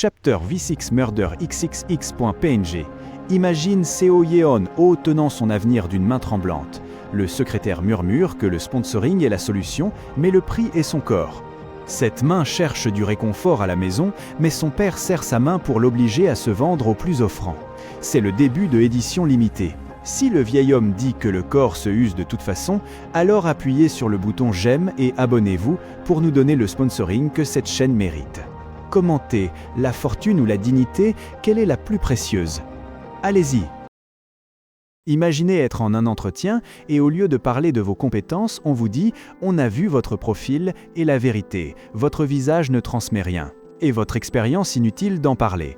Chapter V6 Murder XXX.png. Imagine Seo Yeon-ho tenant son avenir d'une main tremblante. Le secrétaire murmure que le sponsoring est la solution, mais le prix est son corps. Cette main cherche du réconfort à la maison, mais son père serre sa main pour l'obliger à se vendre au plus offrant. C'est le début de édition limitée. Si le vieil homme dit que le corps se use de toute façon, alors appuyez sur le bouton j'aime et abonnez-vous pour nous donner le sponsoring que cette chaîne mérite. Commentez, la fortune ou la dignité, quelle est la plus précieuse? Allez-y! Imaginez être en un entretien et au lieu de parler de vos compétences, on vous dit « on a vu votre profil et la vérité, votre visage ne transmet rien, et votre expérience inutile d'en parler ».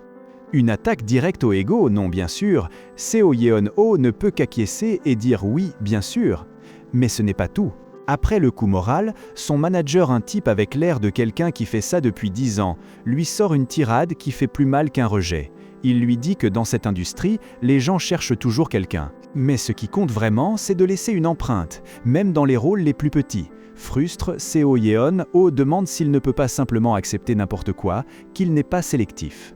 Une attaque directe au ego, non bien sûr, Seo Yeon-ho ne peut qu'acquiescer et dire oui, bien sûr. Mais ce n'est pas tout. Après le coup moral, son manager, un type avec l'air de quelqu'un qui fait ça depuis 10 ans, lui sort une tirade qui fait plus mal qu'un rejet. Il lui dit que dans cette industrie, les gens cherchent toujours quelqu'un. Mais ce qui compte vraiment, c'est de laisser une empreinte, même dans les rôles les plus petits. Frustre, Seo Yeon-ho demande s'il ne peut pas simplement accepter n'importe quoi, qu'il n'est pas sélectif.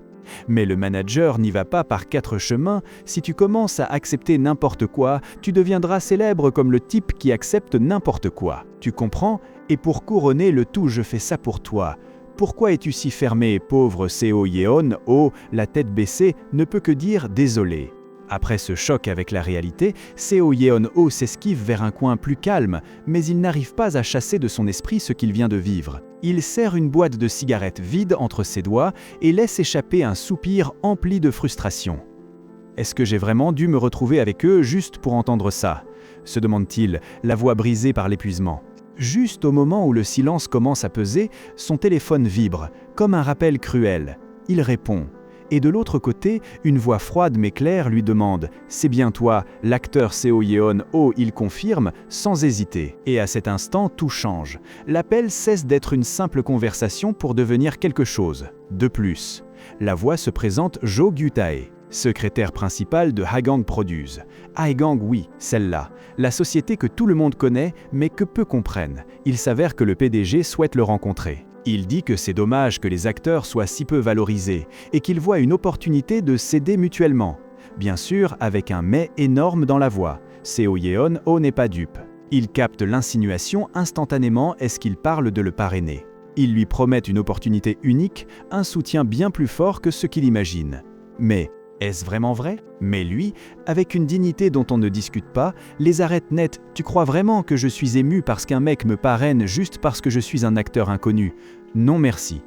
Mais le manager n'y va pas par 4 chemins. Si tu commences à accepter n'importe quoi, tu deviendras célèbre comme le type qui accepte n'importe quoi. Tu comprends? Et pour couronner le tout, je fais ça pour toi. Pourquoi es-tu si fermé, pauvre Seo Yeon-ho, la tête baissée, ne peut que dire désolé. Après ce choc avec la réalité, Seo Yeon-ho s'esquive vers un coin plus calme, mais il n'arrive pas à chasser de son esprit ce qu'il vient de vivre. Il serre une boîte de cigarettes vide entre ses doigts et laisse échapper un soupir empli de frustration. « Est-ce que j'ai vraiment dû me retrouver avec eux juste pour entendre ça ?» se demande-t-il, la voix brisée par l'épuisement. Juste au moment où le silence commence à peser, son téléphone vibre, comme un rappel cruel. Il répond. Et de l'autre côté, une voix froide mais claire lui demande « C'est bien toi, l'acteur Seo Yeon-ho ?» Il confirme, sans hésiter. Et à cet instant, tout change. L'appel cesse d'être une simple conversation pour devenir quelque chose. De plus, la voix se présente Jo Gyutae, secrétaire principal de Hagang Produce. Hagang, oui, celle-là. La société que tout le monde connaît, mais que peu comprennent. Il s'avère que le PDG souhaite le rencontrer. Il dit que c'est dommage que les acteurs soient si peu valorisés et qu'il voit une opportunité de s'aider mutuellement. Bien sûr, avec un « mais » énorme dans la voix. Seo Yeon-ho n'est pas dupe. Il capte l'insinuation instantanément. Est-ce qu'il parle de le parrainer? Il lui promet une opportunité unique, un soutien bien plus fort que ce qu'il imagine. Mais est-ce vraiment vrai? Mais lui, avec une dignité dont on ne discute pas, les arrête net. Tu crois vraiment que je suis ému parce qu'un mec me parraine juste parce que je suis un acteur inconnu? Non merci.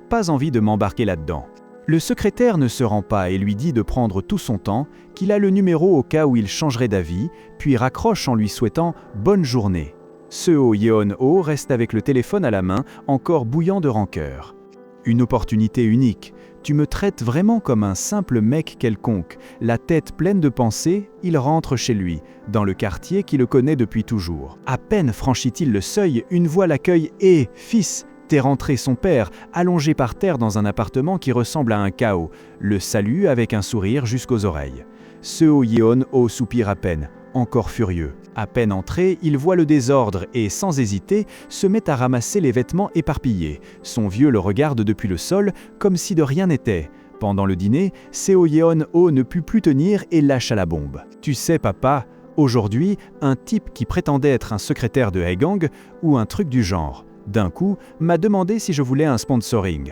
Pas envie de m'embarquer là-dedans. Le secrétaire ne se rend pas et lui dit de prendre tout son temps, qu'il a le numéro au cas où il changerait d'avis, puis raccroche en lui souhaitant « bonne journée ». Seo Yeon-ho reste avec le téléphone à la main, encore bouillant de rancœur. Une opportunité unique. Tu me traites vraiment comme un simple mec quelconque. La tête pleine de pensées, il rentre chez lui, dans le quartier qui le connaît depuis toujours. À peine franchit-il le seuil, une voix l'accueille. « Hé, fils, t'es rentré ?» Son père, allongé par terre dans un appartement qui ressemble à un chaos, le salue avec un sourire jusqu'aux oreilles. Seo Yeon-ho soupire à peine, encore furieux. À peine entré, il voit le désordre et, sans hésiter, se met à ramasser les vêtements éparpillés. Son vieux le regarde depuis le sol, comme si de rien n'était. Pendant le dîner, Seo Yeon-ho ne put plus tenir et lâcha la bombe. « Tu sais, papa, aujourd'hui, un type qui prétendait être un secrétaire de Hagang, ou un truc du genre, d'un coup, m'a demandé si je voulais un sponsoring. »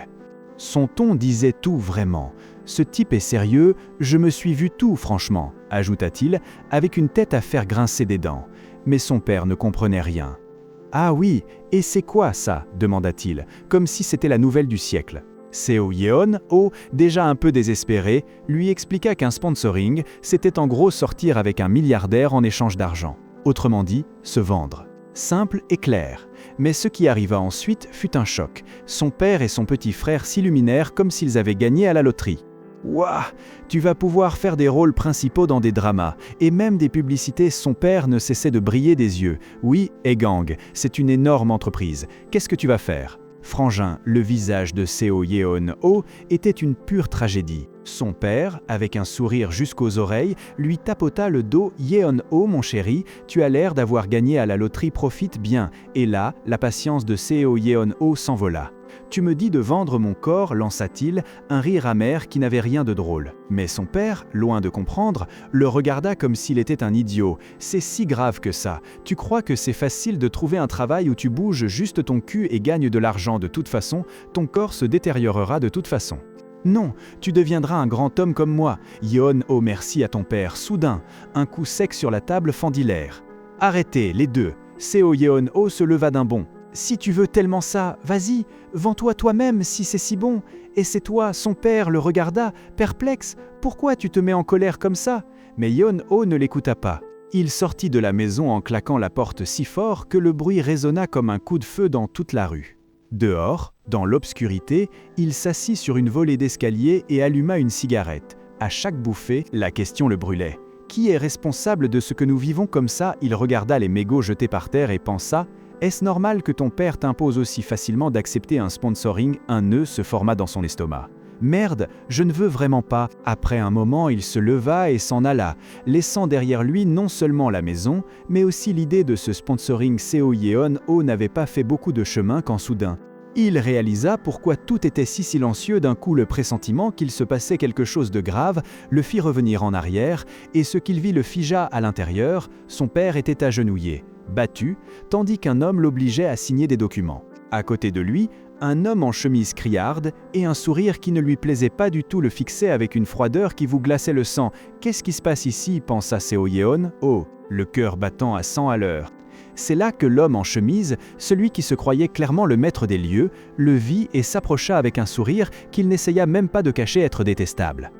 Son ton disait tout vraiment. « Ce type est sérieux, je me suis vu tout franchement », ajouta-t-il, avec une tête à faire grincer des dents. Mais son père ne comprenait rien. « Ah oui, et c'est quoi ça ?» demanda-t-il, comme si c'était la nouvelle du siècle. Seo Yeon-ho, déjà un peu désespéré, lui expliqua qu'un sponsoring, c'était en gros sortir avec un milliardaire en échange d'argent. Autrement dit, se vendre. Simple et clair. Mais ce qui arriva ensuite fut un choc. Son père et son petit frère s'illuminèrent comme s'ils avaient gagné à la loterie. « Ouah, tu vas pouvoir faire des rôles principaux dans des dramas, et même des publicités. » Son père ne cessait de briller des yeux. « Oui, Hagang, c'est une énorme entreprise. Qu'est-ce que tu vas faire ?» Frangin, le visage de Seo Yeon-ho était une pure tragédie. Son père, avec un sourire jusqu'aux oreilles, lui tapota le dos. « Yeon-ho, mon chéri, tu as l'air d'avoir gagné à la loterie, profite bien. » Et là, la patience de Seo Yeon-ho s'envola. tu me dis de vendre mon corps, lança-t-il, un rire amer qui n'avait rien de drôle. Mais son père, loin de comprendre, le regarda comme s'il était un idiot. C'est si grave que ça. Tu crois que c'est facile de trouver un travail où tu bouges juste ton cul et gagnes de l'argent de toute façon, ton corps se détériorera de toute façon. Non, tu deviendras un grand homme comme moi. Yeon-oh, merci à ton père. Soudain, un coup sec sur la table fendit l'air. Arrêtez, les deux. Seo Yeon-oh se leva d'un bond. Si tu veux tellement ça, vas-y, vends-toi toi-même si c'est si bon. Et c'est toi, son père, le regarda, perplexe. Pourquoi tu te mets en colère comme ça? Mais Yeon-oh ne l'écouta pas. Il sortit de la maison en claquant la porte si fort que le bruit résonna comme un coup de feu dans toute la rue. Dehors, dans l'obscurité, il s'assit sur une volée d'escalier et alluma une cigarette. À chaque bouffée, la question le brûlait. Qui est responsable de ce que nous vivons comme ça? Il regarda les mégots jetés par terre et pensa: est-ce normal que ton père t'impose aussi facilement d'accepter un sponsoring? Un nœud se forma dans son estomac. Merde, je ne veux vraiment pas. Après un moment, il se leva et s'en alla, laissant derrière lui non seulement la maison, mais aussi l'idée de ce sponsoring. Seo Yeon-oh n'avait pas fait beaucoup de chemin quand soudain, il réalisa pourquoi tout était si silencieux. D'un coup, le pressentiment qu'il se passait quelque chose de grave le fit revenir en arrière, et ce qu'il vit le figea à l'intérieur. Son père était agenouillé, battu, tandis qu'un homme l'obligeait à signer des documents. À côté de lui, un homme en chemise criarde et un sourire qui ne lui plaisait pas du tout le fixait avec une froideur qui vous glaçait le sang. Qu'est-ce qui se passe ici? Pensa Seo Yeon-oh, le cœur battant à 100 à l'heure. C'est là que l'homme en chemise, celui qui se croyait clairement le maître des lieux, le vit et s'approcha avec un sourire qu'il n'essaya même pas de cacher être détestable.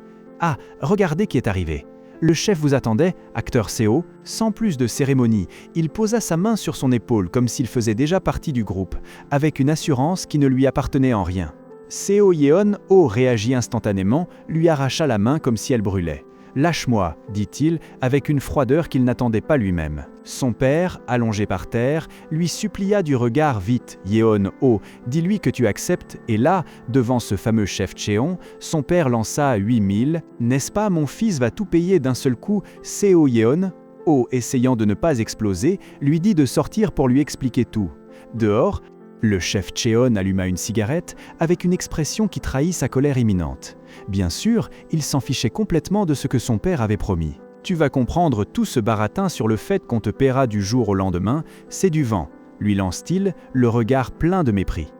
Ah, regardez qui est arrivé. Le chef vous attendait, acteur Seo. Sans plus de cérémonie, il posa sa main sur son épaule comme s'il faisait déjà partie du groupe, avec une assurance qui ne lui appartenait en rien. Seo Yeon-oh réagit instantanément, lui arracha la main comme si elle brûlait. « Lâche-moi », dit-il, avec une froideur qu'il n'attendait pas lui-même. Son père, allongé par terre, lui supplia du regard. « Vite, Yeon-oh, dis-lui que tu acceptes. » Et là, devant ce fameux chef Cheon, son père lança 8000. « N'est-ce pas, mon fils va tout payer d'un seul coup ?» Seo Yeon-oh, essayant de ne pas exploser, lui dit de sortir pour lui expliquer tout. Dehors, le chef Cheon alluma une cigarette avec une expression qui trahit sa colère imminente. Bien sûr, il s'en fichait complètement de ce que son père avait promis. « Tu vas comprendre tout ce baratin sur le fait qu'on te paiera du jour au lendemain, c'est du vent », lui lance-t-il, le regard plein de mépris.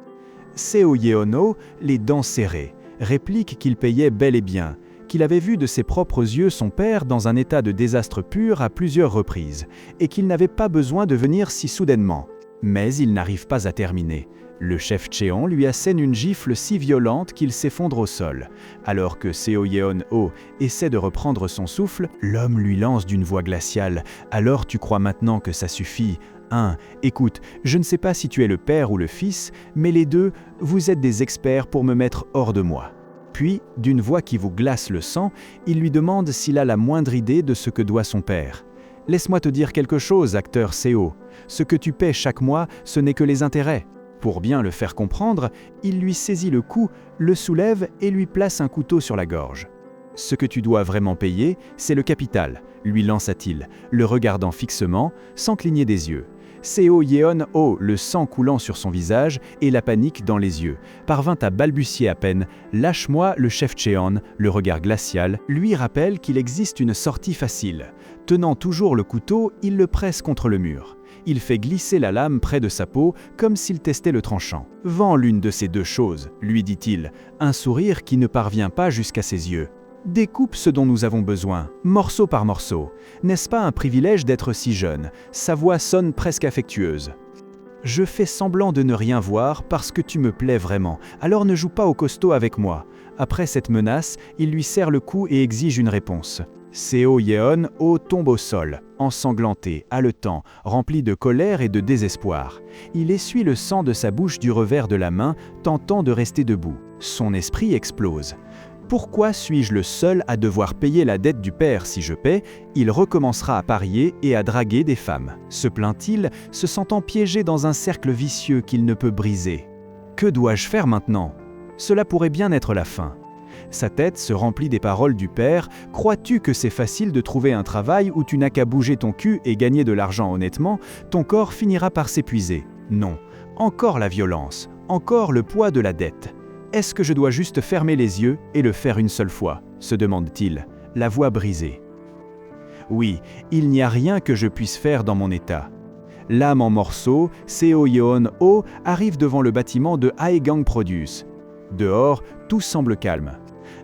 Seo Yeon-oh, les dents serrées, réplique qu'il payait bel et bien, qu'il avait vu de ses propres yeux son père dans un état de désastre pur à plusieurs reprises, et qu'il n'avait pas besoin de venir si soudainement. Mais il n'arrive pas à terminer. Le chef Cheon lui assène une gifle si violente qu'il s'effondre au sol. Alors que Seo Yeon-oh essaie de reprendre son souffle, l'homme lui lance d'une voix glaciale « Alors tu crois maintenant que ça suffit ? Écoute, je ne sais pas si tu es le père ou le fils, mais les deux, vous êtes des experts pour me mettre hors de moi. » Puis, d'une voix qui vous glace le sang, il lui demande s'il a la moindre idée de ce que doit son père. « Laisse-moi te dire quelque chose, acteur Seo. Ce que tu paies chaque mois, ce n'est que les intérêts. » Pour bien le faire comprendre, il lui saisit le cou, le soulève et lui place un couteau sur la gorge. « Ce que tu dois vraiment payer, c'est le capital, » lui lança-t-il, le regardant fixement, sans cligner des yeux. Seo Yeon-oh, le sang coulant sur son visage et la panique dans les yeux, parvint à balbutier à peine « Lâche-moi », le chef Cheon, le regard glacial, lui rappelle qu'il existe une sortie facile. Tenant toujours le couteau, il le presse contre le mur. Il fait glisser la lame près de sa peau comme s'il testait le tranchant. « Vends l'une de ces deux choses », lui dit-il, un sourire qui ne parvient pas jusqu'à ses yeux. « Découpe ce dont nous avons besoin, morceau par morceau. N'est-ce pas un privilège d'être si jeune ?» Sa voix sonne presque affectueuse. « Je fais semblant de ne rien voir parce que tu me plais vraiment, alors ne joue pas au costaud avec moi. » Après cette menace, il lui serre le cou et exige une réponse. Seo Yeon-oh tombe au sol, ensanglanté, haletant, rempli de colère et de désespoir. Il essuie le sang de sa bouche du revers de la main, tentant de rester debout. Son esprit explose. Pourquoi suis-je le seul à devoir payer la dette du père? Si je paie, il recommencera à parier et à draguer des femmes. Se plaint-il, se sentant piégé dans un cercle vicieux qu'il ne peut briser. Que dois-je faire maintenant? Cela pourrait bien être la fin. Sa tête se remplit des paroles du père. « Crois-tu que c'est facile de trouver un travail où tu n'as qu'à bouger ton cul et gagner de l'argent honnêtement? Ton corps finira par s'épuiser. Non. Encore la violence. Encore le poids de la dette. Est-ce que je dois juste fermer les yeux et le faire une seule fois, se demande-t-il, la voix brisée. Oui, il n'y a rien que je puisse faire dans mon état. L'âme en morceaux, Seo Yeon-ho, arrive devant le bâtiment de Haegang Produce. Dehors, tout semble calme.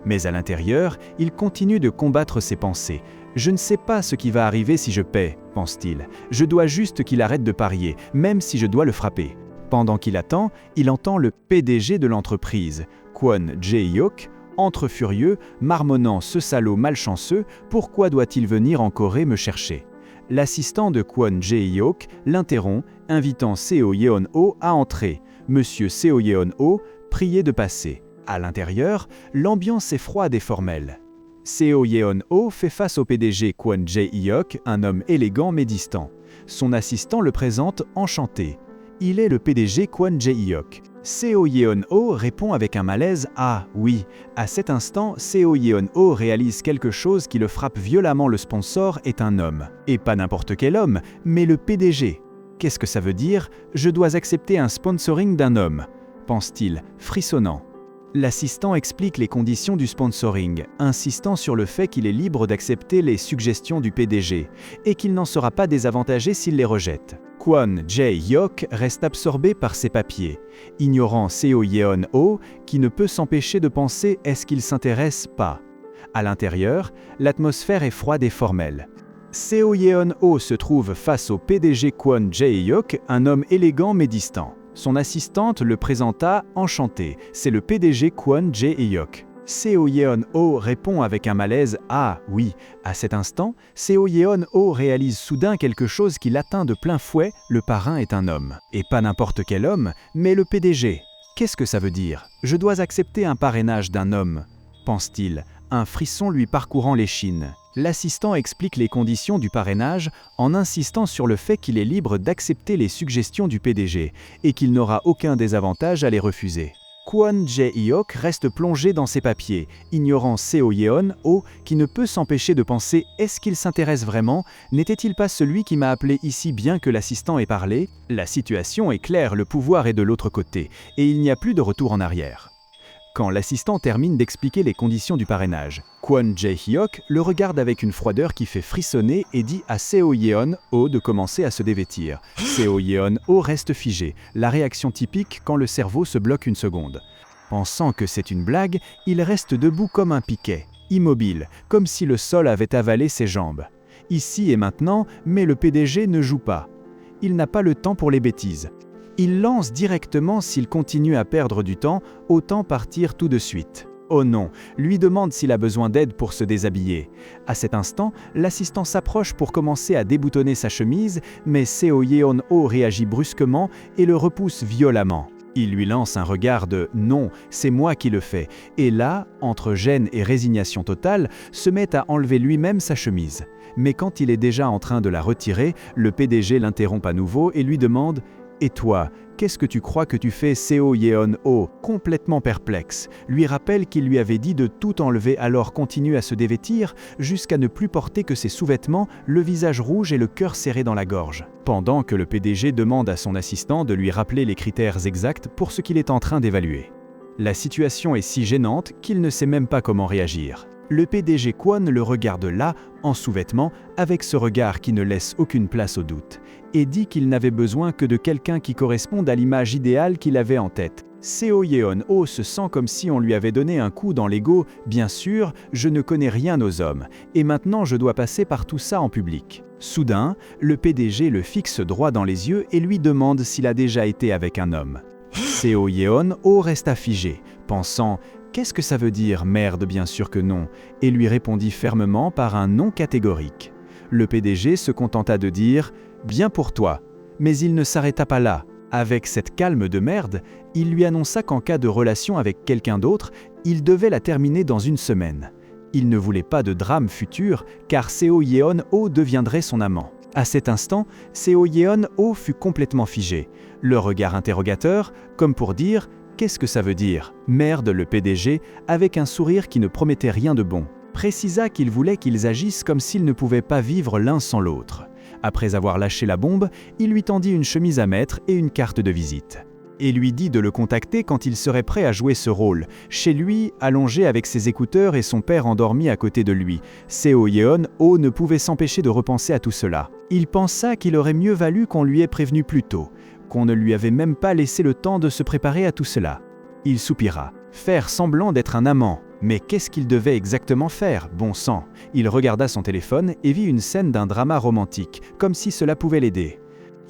Mais à l'intérieur, il continue de combattre ses pensées. Je ne sais pas ce qui va arriver si je paie, pense-t-il. Je dois juste qu'il arrête de parier, même si je dois le frapper. Pendant qu'il attend, il entend le PDG de l'entreprise, Kwon Jae-hyuk, entre furieux, marmonnant ce salaud malchanceux, pourquoi doit-il venir en Corée me chercher? L'assistant de Kwon Jae-hyuk l'interrompt, invitant Seo Yeon-ho à entrer. Monsieur Seo Yeon-ho, priez de passer. À l'intérieur, l'ambiance est froide et formelle. Seo Yeon-ho fait face au PDG Kwon Jae-hyuk, un homme élégant mais distant. Son assistant le présente enchanté. Il est le PDG Kwon Jae-hyuk. Seo Yeon-ho répond avec un malaise « Ah, oui ». À cet instant, Seo Yeon-ho réalise quelque chose qui le frappe violemment. Le sponsor est un homme. Et pas n'importe quel homme, mais le PDG. Qu'est-ce que ça veut dire? Je dois accepter un sponsoring d'un homme, pense-t-il, frissonnant. L'assistant explique les conditions du sponsoring, insistant sur le fait qu'il est libre d'accepter les suggestions du PDG et qu'il n'en sera pas désavantagé s'il les rejette. Kwon Jae-hyuk reste absorbé par ses papiers, ignorant Seo Yeon-ho qui ne peut s'empêcher de penser est-ce qu'il s'intéresse pas. À l'intérieur, l'atmosphère est froide et formelle. Seo Yeon-ho se trouve face au PDG Kwon Jae-hyuk, un homme élégant mais distant. Son assistante le présenta enchanté, c'est le PDG Kwon Jae-hyuk. Seo Yeon-ho répond avec un malaise « Ah, oui ». À cet instant, Seo Yeon-ho réalise soudain quelque chose qui l'atteint de plein fouet, le parrain est un homme. Et pas n'importe quel homme, mais le PDG. Qu'est-ce que ça veut dire? Je dois accepter un parrainage d'un homme, pense-t-il, un frisson lui parcourant l'échine. L'assistant explique les conditions du parrainage en insistant sur le fait qu'il est libre d'accepter les suggestions du PDG et qu'il n'aura aucun désavantage à les refuser. Kwon Jae-hyuk reste plongé dans ses papiers, ignorant Seo Yeon-ho qui ne peut s'empêcher de penser « Est-ce qu'il s'intéresse vraiment? N'était-il pas celui qui m'a appelé ici bien que l'assistant ait parlé ?» La situation est claire, le pouvoir est de l'autre côté, et il n'y a plus de retour en arrière. Quand l'assistant termine d'expliquer les conditions du parrainage, Kwon Jae-hyuk le regarde avec une froideur qui fait frissonner et dit à Seo Yeon-ho de commencer à se dévêtir. Seo Yeon-ho reste figé, la réaction typique quand le cerveau se bloque une seconde. Pensant que c'est une blague, il reste debout comme un piquet, immobile, comme si le sol avait avalé ses jambes. Ici et maintenant, mais le PDG ne joue pas. Il n'a pas le temps pour les bêtises. Il lance directement s'il continue à perdre du temps, autant partir tout de suite. Oh non, lui demande s'il a besoin d'aide pour se déshabiller. À cet instant, l'assistant s'approche pour commencer à déboutonner sa chemise, mais Seo Yeon-ho réagit brusquement et le repousse violemment. Il lui lance un regard de « non, c'est moi qui le fais » et là, entre gêne et résignation totale, se met à enlever lui-même sa chemise. Mais quand il est déjà en train de la retirer, le PDG l'interrompt à nouveau et lui demande « Et toi, qu'est-ce que tu crois que tu fais ?» Seo Yeon-ho, complètement perplexe, lui rappelle qu'il lui avait dit de tout enlever, alors continue à se dévêtir jusqu'à ne plus porter que ses sous-vêtements, le visage rouge et le cœur serré dans la gorge. Pendant que le PDG demande à son assistant de lui rappeler les critères exacts pour ce qu'il est en train d'évaluer. La situation est si gênante qu'il ne sait même pas comment réagir. Le PDG Kwon le regarde là, en sous-vêtements, avec ce regard qui ne laisse aucune place au doute, et dit qu'il n'avait besoin que de quelqu'un qui corresponde à l'image idéale qu'il avait en tête. Seo Yeon-ho se sent comme si on lui avait donné un coup dans l'ego. Bien sûr, je ne connais rien aux hommes, et maintenant je dois passer par tout ça en public. Soudain, le PDG le fixe droit dans les yeux et lui demande s'il a déjà été avec un homme. Seo Yeon-ho resta figé, pensant « Qu'est-ce que ça veut dire, merde, bien sûr que non » et lui répondit fermement par un non catégorique. Le PDG se contenta de dire « Bien pour toi », mais il ne s'arrêta pas là. Avec cette calme de merde, il lui annonça qu'en cas de relation avec quelqu'un d'autre, il devait la terminer dans une semaine. Il ne voulait pas de drame futur, car Seo Yeon-ho deviendrait son amant. À cet instant, Seo Yeon-ho fut complètement figé, le regard interrogateur, comme pour dire « Qu'est-ce que ça veut dire ?» Merde, le PDG, avec un sourire qui ne promettait rien de bon, précisa qu'il voulait qu'ils agissent comme s'ils ne pouvaient pas vivre l'un sans l'autre. Après avoir lâché la bombe, il lui tendit une chemise à mettre et une carte de visite. et lui dit de le contacter quand il serait prêt à jouer ce rôle. Chez lui, allongé avec ses écouteurs et son père endormi à côté de lui, Seo Yeon-ho ne pouvait s'empêcher de repenser à tout cela. Il pensa qu'il aurait mieux valu qu'on lui ait prévenu plus tôt, qu'on ne lui avait même pas laissé le temps de se préparer à tout cela. Il soupira. Faire semblant d'être un amant. Mais qu'est-ce qu'il devait exactement faire, bon sang? Il regarda son téléphone et vit une scène d'un drama romantique, comme si cela pouvait l'aider.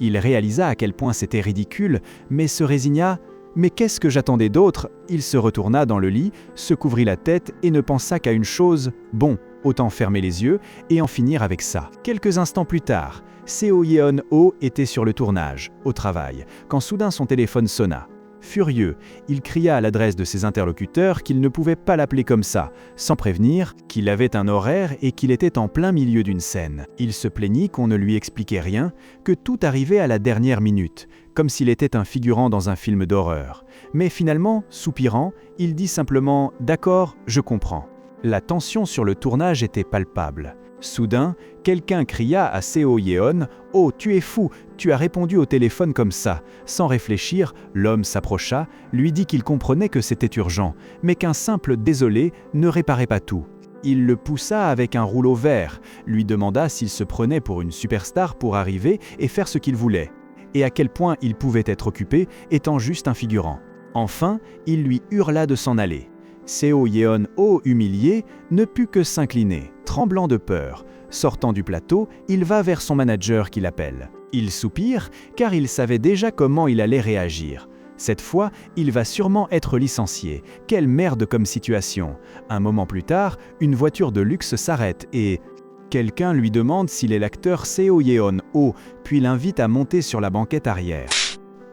Il réalisa à quel point c'était ridicule, mais se résigna. Mais qu'est-ce que j'attendais d'autre? Il se retourna dans le lit, se couvrit la tête et ne pensa qu'à une chose. Bon, autant fermer les yeux et en finir avec ça. Quelques instants plus tard, Seo Yeon-ho était sur le tournage, au travail, quand soudain son téléphone sonna. Furieux, il cria à l'adresse de ses interlocuteurs qu'il ne pouvait pas l'appeler comme ça, sans prévenir qu'il avait un horaire et qu'il était en plein milieu d'une scène. Il se plaignit qu'on ne lui expliquait rien, que tout arrivait à la dernière minute, comme s'il était un figurant dans un film d'horreur. Mais finalement, soupirant, il dit simplement « D'accord, je comprends ». La tension sur le tournage était palpable. Soudain, quelqu'un cria à Seo Yeon « Oh, tu es fou, tu as répondu au téléphone comme ça ». Sans réfléchir, l'homme s'approcha, lui dit qu'il comprenait que c'était urgent, mais qu'un simple « désolé » ne réparait pas tout. Il le poussa avec un rouleau vert, lui demanda s'il se prenait pour une superstar pour arriver et faire ce qu'il voulait, et à quel point il pouvait être occupé étant juste un figurant. Enfin, il lui hurla de s'en aller. Seo Yeon-ho, humilié, ne put que s'incliner, tremblant de peur. Sortant du plateau, il va vers son manager qui l'appelle. Il soupire, car il savait déjà comment il allait réagir. Cette fois, il va sûrement être licencié. Quelle merde comme situation! Un moment plus tard, une voiture de luxe s'arrête et... quelqu'un lui demande s'il est l'acteur Seo Yeon-ho, puis l'invite à monter sur la banquette arrière.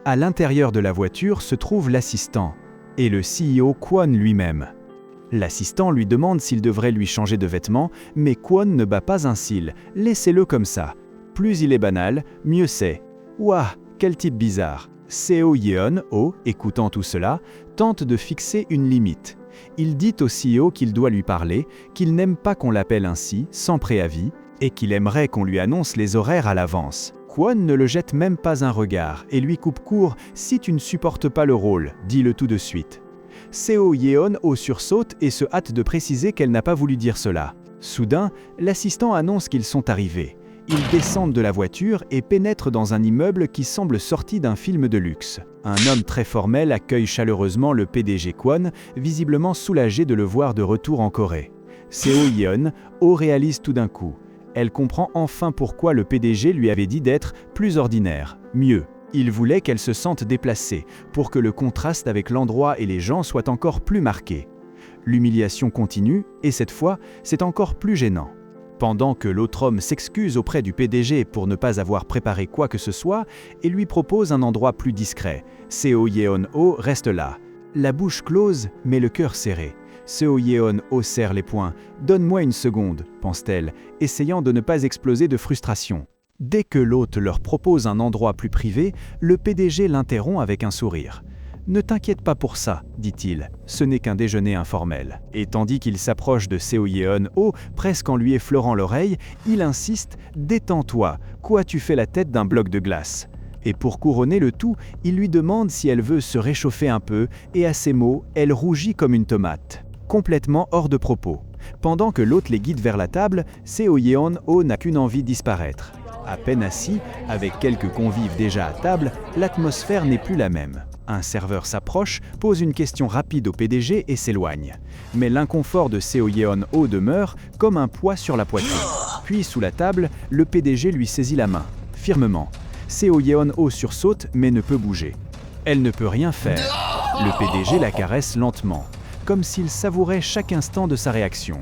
À l'intérieur de la voiture se trouve l'assistant, et le CEO Kwon lui-même. L'assistant lui demande s'il devrait lui changer de vêtements, mais Kwon ne bat pas un cil, laissez-le comme ça. Plus il est banal, mieux c'est. Ouah, quel type bizarre. Seo Yeon-ho, écoutant tout cela, tente de fixer une limite. Il dit au CEO qu'il doit lui parler, qu'il n'aime pas qu'on l'appelle ainsi, sans préavis, et qu'il aimerait qu'on lui annonce les horaires à l'avance. Kwon ne le jette même pas un regard et lui coupe court « Si tu ne supportes pas le rôle, dis-le tout de suite ». Seo Yeon-ho sursaute et se hâte de préciser qu'elle n'a pas voulu dire cela. Soudain, l'assistant annonce qu'ils sont arrivés. Ils descendent de la voiture et pénètrent dans un immeuble qui semble sorti d'un film de luxe. Un homme très formel accueille chaleureusement le PDG Kwon, visiblement soulagé de le voir de retour en Corée. Seo Yeon-ho réalise tout d'un coup. Elle comprend enfin pourquoi le PDG lui avait dit d'être plus ordinaire, mieux. Il voulait qu'elle se sente déplacée, pour que le contraste avec l'endroit et les gens soit encore plus marqué. L'humiliation continue, et cette fois, c'est encore plus gênant. Pendant que l'autre homme s'excuse auprès du PDG pour ne pas avoir préparé quoi que ce soit et lui propose un endroit plus discret, Seo Yeon-ho reste là, la bouche close mais le cœur serré. Seo Yeon-ho serre les poings. « Donne-moi une seconde », pense-t-elle, essayant de ne pas exploser de frustration. Dès que l'hôte leur propose un endroit plus privé, le PDG l'interrompt avec un sourire. « Ne t'inquiète pas pour ça, dit-il, ce n'est qu'un déjeuner informel. » Et tandis qu'il s'approche de Seo Yeon-ho, presque en lui effleurant l'oreille, il insiste « Détends-toi, quoi tu fais la tête d'un bloc de glace ?» Et pour couronner le tout, il lui demande si elle veut se réchauffer un peu, et à ces mots, elle rougit comme une tomate. Complètement hors de propos. Pendant que l'hôte les guide vers la table, Seo Yeon-ho n'a qu'une envie: disparaître. À peine assis, avec quelques convives déjà à table, l'atmosphère n'est plus la même. Un serveur s'approche, pose une question rapide au PDG et s'éloigne. Mais l'inconfort de Seo Yeon-ho demeure comme un poids sur la poitrine. Puis, sous la table, le PDG lui saisit la main, fermement. Seo Yeon-ho sursaute mais ne peut bouger. Elle ne peut rien faire. Le PDG la caresse lentement, comme s'il savourait chaque instant de sa réaction,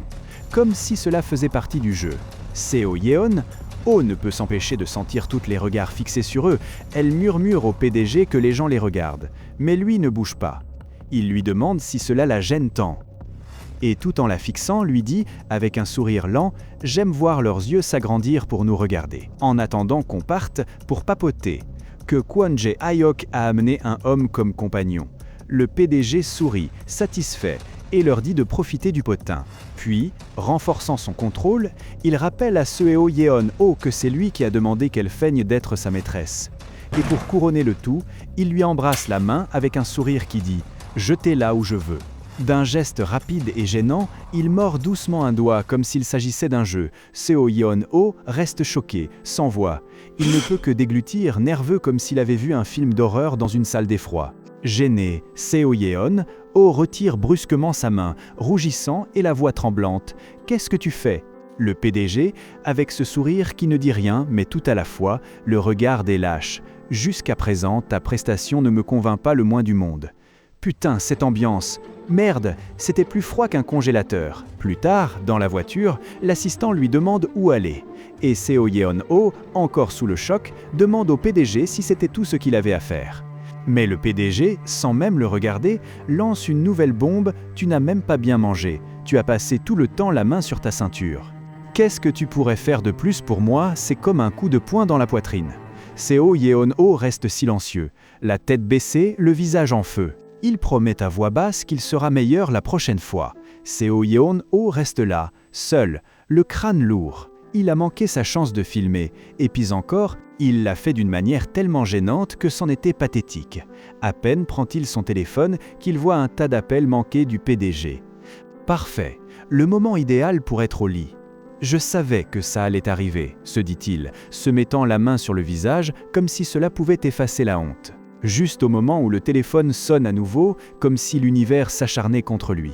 comme si cela faisait partie du jeu. Seo Yeon-ho ne peut s'empêcher de sentir tous les regards fixés sur eux. Elle murmure au PDG que les gens les regardent, mais lui ne bouge pas. Il lui demande si cela la gêne tant. Et tout en la fixant, lui dit, avec un sourire lent, « J'aime voir leurs yeux s'agrandir pour nous regarder. » En attendant qu'on parte pour papoter, que Kwon Jae-hyuk a amené un homme comme compagnon. Le PDG sourit, satisfait, et leur dit de profiter du potin. Puis, renforçant son contrôle, il rappelle à Seo Yeon-ho que c'est lui qui a demandé qu'elle feigne d'être sa maîtresse. et pour couronner le tout, il lui embrasse la main avec un sourire qui dit « Je t'ai là où je veux ». D'un geste rapide et gênant, il mord doucement un doigt comme s'il s'agissait d'un jeu. Seo Yeon-ho reste choqué, sans voix. Il ne peut que déglutir, nerveux comme s'il avait vu un film d'horreur dans une salle d'effroi. Gêné, Seo Yeon-ho retire brusquement sa main, rougissant et la voix tremblante. « Qu'est-ce que tu fais ?» Le PDG, avec ce sourire qui ne dit rien, mais tout à la fois, le regard des lâches. « Jusqu'à présent, ta prestation ne me convainc pas le moins du monde. » Putain, cette ambiance. Merde, c'était plus froid qu'un congélateur. Plus tard, dans la voiture, l'assistant lui demande où aller. Et Seo Yeon-ho, encore sous le choc, demande au PDG si c'était tout ce qu'il avait à faire. Mais le PDG, sans même le regarder, lance une nouvelle bombe « Tu n'as même pas bien mangé. Tu as passé tout le temps la main sur ta ceinture. Qu'est-ce que tu pourrais faire de plus pour moi? C'est comme un coup de poing dans la poitrine. » Seo Yeon-ho reste silencieux, la tête baissée, le visage en feu. Il promet à voix basse qu'il sera meilleur la prochaine fois. Seo Yeon-ho reste là, seul, le crâne lourd. Il a manqué sa chance de filmer, et puis encore, il l'a fait d'une manière tellement gênante que c'en était pathétique. À peine prend-il son téléphone qu'il voit un tas d'appels manqués du PDG. Parfait, le moment idéal pour être au lit. Je savais que ça allait arriver, se dit-il, se mettant la main sur le visage comme si cela pouvait effacer la honte. Juste au moment où le téléphone sonne à nouveau, comme si l'univers s'acharnait contre lui.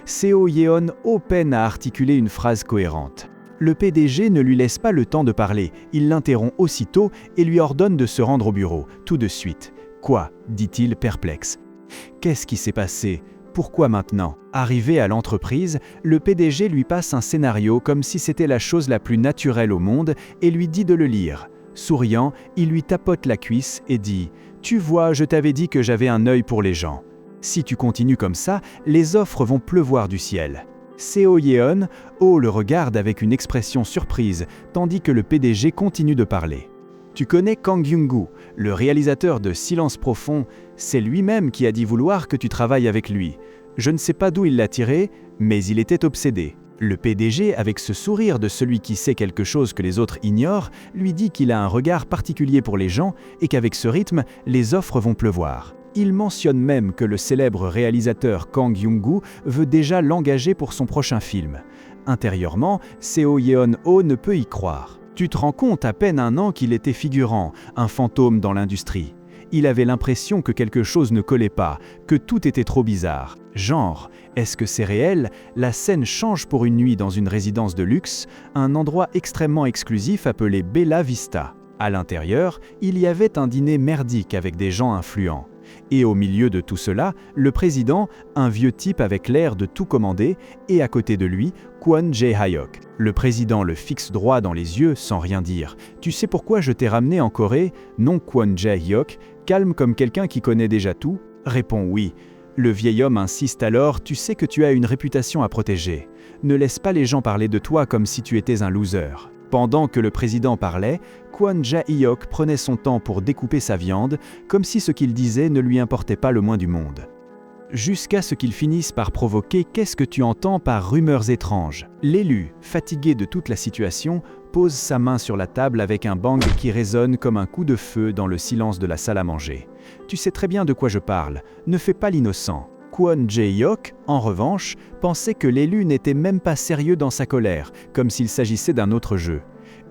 Seo Yeon-ho peine à articuler une phrase cohérente. Le PDG ne lui laisse pas le temps de parler, il l'interrompt aussitôt et lui ordonne de se rendre au bureau, tout de suite. « Quoi » dit-il perplexe. « Qu'est-ce qui s'est passé ? Pourquoi maintenant ?» Arrivé à l'entreprise, le PDG lui passe un scénario comme si c'était la chose la plus naturelle au monde et lui dit de le lire. Souriant, il lui tapote la cuisse et dit « Tu vois, je t'avais dit que j'avais un œil pour les gens. Si tu continues comme ça, les offres vont pleuvoir du ciel. » Seo Yeon-ho le regarde avec une expression surprise, tandis que le PDG continue de parler. « Tu connais Kang Young-gu, le réalisateur de Silence profond, c'est lui-même qui a dit vouloir que tu travailles avec lui. Je ne sais pas d'où il l'a tiré, mais il était obsédé. » Le PDG, avec ce sourire de celui qui sait quelque chose que les autres ignorent, lui dit qu'il a un regard particulier pour les gens et qu'avec ce rythme, les offres vont pleuvoir. Il mentionne même que le célèbre réalisateur Kang Young-gu veut déjà l'engager pour son prochain film. Intérieurement, Seo Yeon-ho ne peut y croire. Tu te rends compte à peine un an qu'il était figurant, un fantôme dans l'industrie. Il avait l'impression que quelque chose ne collait pas, que tout était trop bizarre. Genre, est-ce que c'est réel? La scène change pour une nuit dans une résidence de luxe, un endroit extrêmement exclusif appelé Bella Vista. À l'intérieur, il y avait un dîner merdique avec des gens influents. Et au milieu de tout cela, le président, un vieux type avec l'air de tout commander, et à côté de lui, Kwon Jae-hyuk. Le président le fixe droit dans les yeux sans rien dire. « Tu sais pourquoi je t'ai ramené en Corée ?» Non, Kwon Jae-hyuk, calme comme quelqu'un qui connaît déjà tout, répond oui. Le vieil homme insiste alors « Tu sais que tu as une réputation à protéger. Ne laisse pas les gens parler de toi comme si tu étais un loser. » Pendant que le président parlait, Kwon Jae-hyuk prenait son temps pour découper sa viande, comme si ce qu'il disait ne lui importait pas le moins du monde. Jusqu'à ce qu'il finisse par provoquer « Qu'est-ce que tu entends par rumeurs étranges ?» L'élu, fatigué de toute la situation, pose sa main sur la table avec un bang qui résonne comme un coup de feu dans le silence de la salle à manger. « Tu sais très bien de quoi je parle, ne fais pas l'innocent. » Kwon Jae-hyuk, en revanche, pensait que l'élu n'était même pas sérieux dans sa colère, comme s'il s'agissait d'un autre jeu.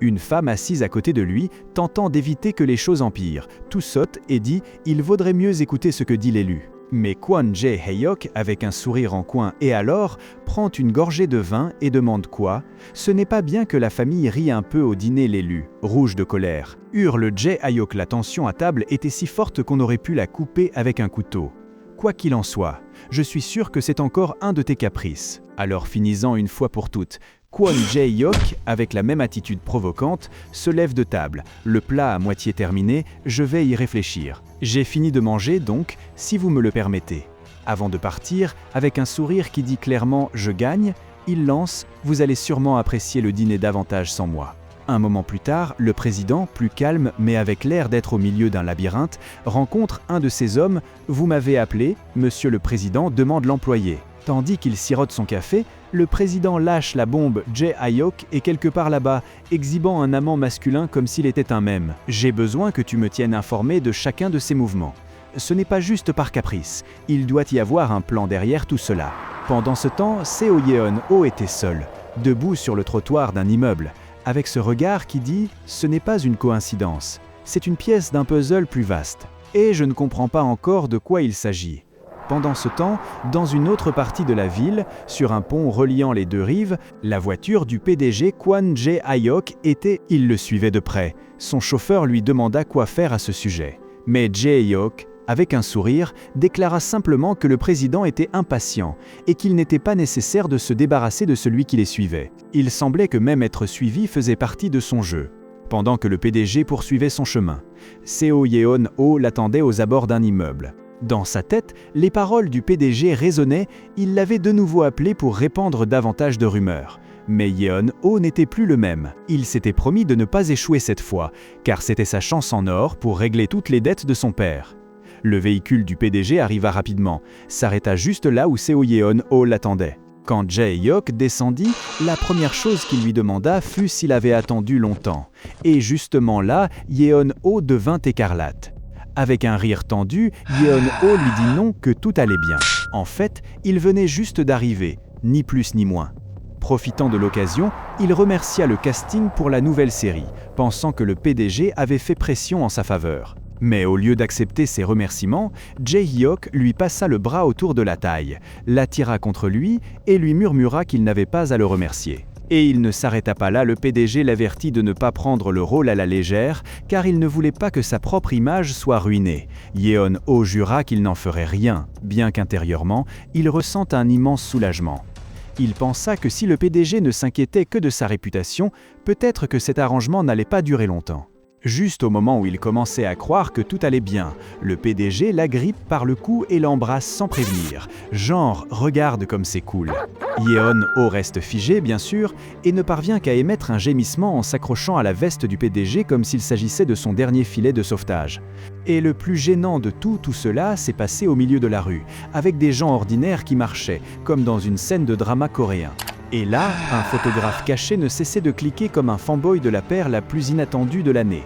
Une femme assise à côté de lui, tentant d'éviter que les choses empirent, tout saute et dit « Il vaudrait mieux écouter ce que dit l'élu ». Mais Kwon Jae-hyuk, avec un sourire en coin et alors, prend une gorgée de vin et demande quoi? Ce n'est pas bien que la famille rie un peu au dîner l'élu, rouge de colère. Hurle Jae-hyuk, la tension à table était si forte qu'on aurait pu la couper avec un couteau. Quoi qu'il en soit, je suis sûr que c'est encore un de tes caprices. Alors finis-en une fois pour toutes. Kwon Jae-hyuk, avec la même attitude provocante, se lève de table. Le plat à moitié terminé, je vais y réfléchir. J'ai fini de manger donc, si vous me le permettez. Avant de partir, avec un sourire qui dit clairement « Je gagne », il lance « Vous allez sûrement apprécier le dîner davantage sans moi ». Un moment plus tard, le président, plus calme mais avec l'air d'être au milieu d'un labyrinthe, rencontre un de ses hommes. « Vous m'avez appelé, monsieur le président » demande l'employé. Tandis qu'il sirote son café, le président lâche la bombe Jae Ha-hyuk est quelque part là-bas, exhibant un amant masculin comme s'il était un mème. J'ai besoin que tu me tiennes informé de chacun de ses mouvements. Ce n'est pas juste par caprice, il doit y avoir un plan derrière tout cela. Pendant ce temps, Seo Yeon-ho était seul, debout sur le trottoir d'un immeuble, avec ce regard qui dit « ce n'est pas une coïncidence, c'est une pièce d'un puzzle plus vaste, et je ne comprends pas encore de quoi il s'agit ». Pendant ce temps, dans une autre partie de la ville, sur un pont reliant les deux rives, la voiture du PDG Kwon Jae-hyuk était. Il le suivait de près. Son chauffeur lui demanda quoi faire à ce sujet. Mais Jae-hyuk, avec un sourire, déclara simplement que le président était impatient et qu'il n'était pas nécessaire de se débarrasser de celui qui les suivait. Il semblait que même être suivi faisait partie de son jeu. Pendant que le PDG poursuivait son chemin, Seo Yeon-ho l'attendait aux abords d'un immeuble. Dans sa tête, les paroles du PDG résonnaient, il l'avait de nouveau appelé pour répandre davantage de rumeurs. Mais Yeon-ho n'était plus le même. Il s'était promis de ne pas échouer cette fois, car c'était sa chance en or pour régler toutes les dettes de son père. Le véhicule du PDG arriva rapidement, s'arrêta juste là où Seo Yeon-ho l'attendait. Quand Jae-hyuk descendit, la première chose qu'il lui demanda fut s'il avait attendu longtemps. Et justement là, Yeon-ho devint écarlate. Avec un rire tendu, Yeon-ho lui dit non, que tout allait bien. En fait, il venait juste d'arriver, ni plus ni moins. Profitant de l'occasion, il remercia le casting pour la nouvelle série, pensant que le PDG avait fait pression en sa faveur. Mais au lieu d'accepter ses remerciements, Jae-hyuk lui passa le bras autour de la taille, l'attira contre lui et lui murmura qu'il n'avait pas à le remercier. Et il ne s'arrêta pas là, le PDG l'avertit de ne pas prendre le rôle à la légère, car il ne voulait pas que sa propre image soit ruinée. Yeon-ho jura qu'il n'en ferait rien, bien qu'intérieurement, il ressent un immense soulagement. Il pensa que si le PDG ne s'inquiétait que de sa réputation, peut-être que cet arrangement n'allait pas durer longtemps. Juste au moment où il commençait à croire que tout allait bien, le PDG l'agrippe par le cou et l'embrasse sans prévenir. Genre, regarde comme c'est cool. Yeon-ho reste figé, bien sûr, et ne parvient qu'à émettre un gémissement en s'accrochant à la veste du PDG comme s'il s'agissait de son dernier filet de sauvetage. Et le plus gênant de tout cela s'est passé au milieu de la rue, avec des gens ordinaires qui marchaient, comme dans une scène de drama coréen. Et là, un photographe caché ne cessait de cliquer comme un fanboy de la paire la plus inattendue de l'année.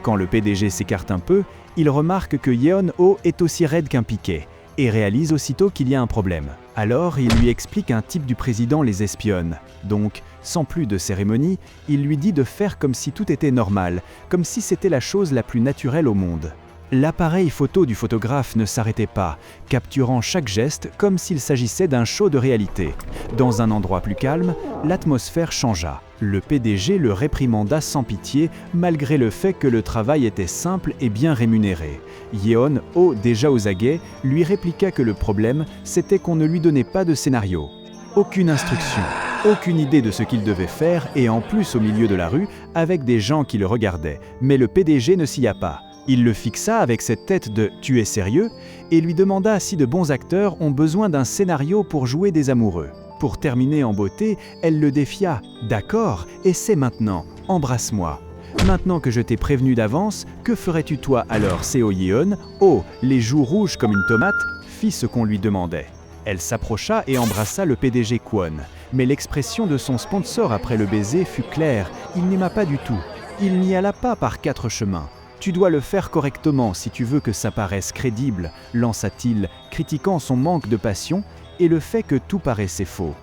Quand le PDG s'écarte un peu, il remarque que Yeon-ho est aussi raide qu'un piquet, et réalise aussitôt qu'il y a un problème. Alors, il lui explique qu'un type du président les espionne. Donc, sans plus de cérémonie, il lui dit de faire comme si tout était normal, comme si c'était la chose la plus naturelle au monde. L'appareil photo du photographe ne s'arrêtait pas, capturant chaque geste comme s'il s'agissait d'un show de réalité. Dans un endroit plus calme, l'atmosphère changea. Le PDG le réprimanda sans pitié, malgré le fait que le travail était simple et bien rémunéré. Yeon-ho, déjà aux aguets, lui répliqua que le problème, c'était qu'on ne lui donnait pas de scénario. Aucune instruction, aucune idée de ce qu'il devait faire, et en plus au milieu de la rue, avec des gens qui le regardaient. Mais le PDG ne s'y a pas. Il le fixa avec cette tête de « tu es sérieux ?» et lui demanda si de bons acteurs ont besoin d'un scénario pour jouer des amoureux. Pour terminer en beauté, elle le défia « D'accord, essaie maintenant, embrasse-moi. Maintenant que je t'ai prévenu d'avance, que ferais-tu toi alors, Seo Yeon ?» Oh, les joues rouges comme une tomate, fit ce qu'on lui demandait. Elle s'approcha et embrassa le PDG Kwon. Mais l'expression de son sponsor après le baiser fut claire, il n'aima pas du tout. Il n'y alla pas par 4 chemins. Tu dois le faire correctement si tu veux que ça paraisse crédible, lança-t-il, critiquant son manque de passion et le fait que tout paraissait faux.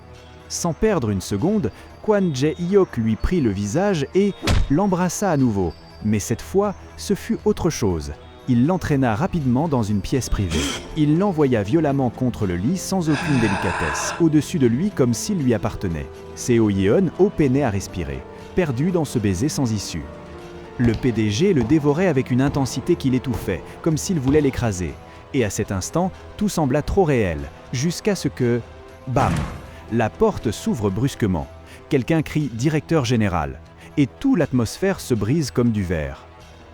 Sans perdre une seconde, Kwon Jae-hyuk lui prit le visage et l'embrassa à nouveau. Mais cette fois, ce fut autre chose. Il l'entraîna rapidement dans une pièce privée. Il l'envoya violemment contre le lit sans aucune délicatesse, au-dessus de lui comme s'il lui appartenait. Seo Yeon-ho peinait à respirer, perdu dans ce baiser sans issue. Le PDG le dévorait avec une intensité qui l'étouffait, comme s'il voulait l'écraser. Et à cet instant, tout sembla trop réel, jusqu'à ce que... Bam! La porte s'ouvre brusquement. Quelqu'un crie « Directeur général » et toute l'atmosphère se brise comme du verre.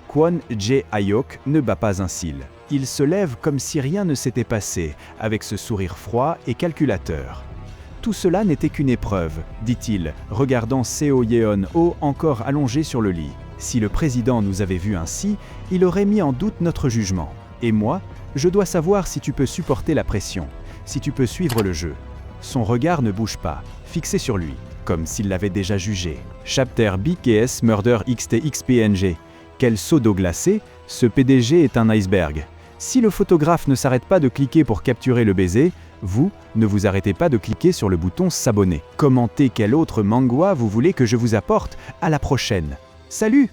Kwon Jae-hyuk ne bat pas un cil. Il se lève comme si rien ne s'était passé, avec ce sourire froid et calculateur. Tout cela n'était qu'une épreuve, dit-il, regardant Seo Yeon-ho encore allongé sur le lit. Si le président nous avait vus ainsi, il aurait mis en doute notre jugement. Et moi, je dois savoir si tu peux supporter la pression, si tu peux suivre le jeu. Son regard ne bouge pas, fixé sur lui, comme s'il l'avait déjà jugé. Chapter BKS Murder XTXPNG. Quel seau d'eau glacée, ce PDG est un iceberg. Si le photographe ne s'arrête pas de cliquer pour capturer le baiser, vous ne vous arrêtez pas de cliquer sur le bouton s'abonner. Commentez quel autre mangua vous voulez que je vous apporte. À la prochaine. Salut!